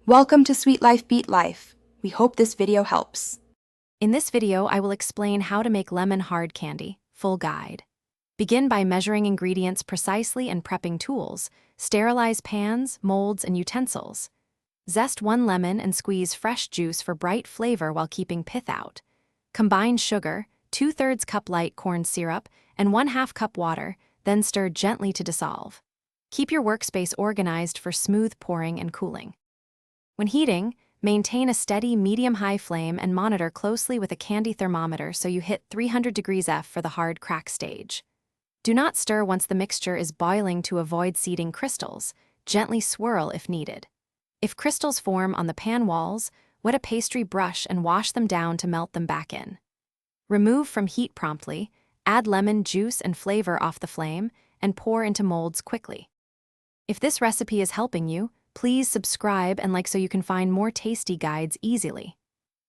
Welcome to Sweet Life Beat Life. We hope this video helps. In this video, I will explain how to make lemon hard candy, full guide. Begin by measuring ingredients precisely and prepping tools. Sterilize pans, molds, and utensils. Zest 1 lemon and squeeze fresh juice for bright flavor while keeping pith out. Combine sugar, 2/3 cup light corn syrup, and 1/2 cup water, then stir gently to dissolve. Keep your workspace organized for smooth pouring and cooling. When heating, maintain a steady medium-high flame and monitor closely with a candy thermometer so you hit 300 degrees F for the hard crack stage. Do not stir once the mixture is boiling to avoid seeding crystals. Gently swirl if needed. If crystals form on the pan walls, wet a pastry brush and wash them down to melt them back in. Remove from heat promptly, add lemon juice and flavor off the flame, and pour into molds quickly. If this recipe is helping you, please subscribe and like so you can find more tasty guides easily.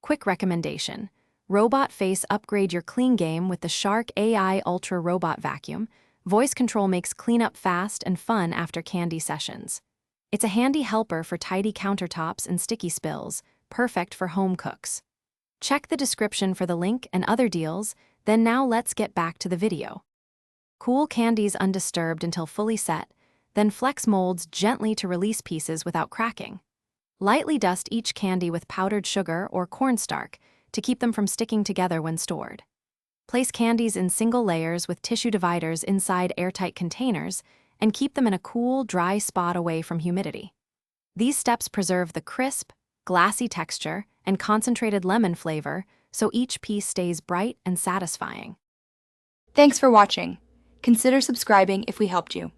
Quick recommendation: Robot Face upgrade your clean game with the Shark AI Ultra Robot Vacuum. Voice control makes cleanup fast and fun after candy sessions. It's a handy helper for tidy countertops and sticky spills, perfect for home cooks. Check the description for the link and other deals, then now let's get back to the video. Cool candies undisturbed until fully set, then flex molds gently to release pieces without cracking. Lightly dust each candy with powdered sugar or cornstarch to keep them from sticking together when stored. Place candies in single layers with tissue dividers inside airtight containers and keep them in a cool, dry spot away from humidity. These steps preserve the crisp, glassy texture and concentrated lemon flavor so each piece stays bright and satisfying. Thanks for watching. Consider subscribing if we helped you.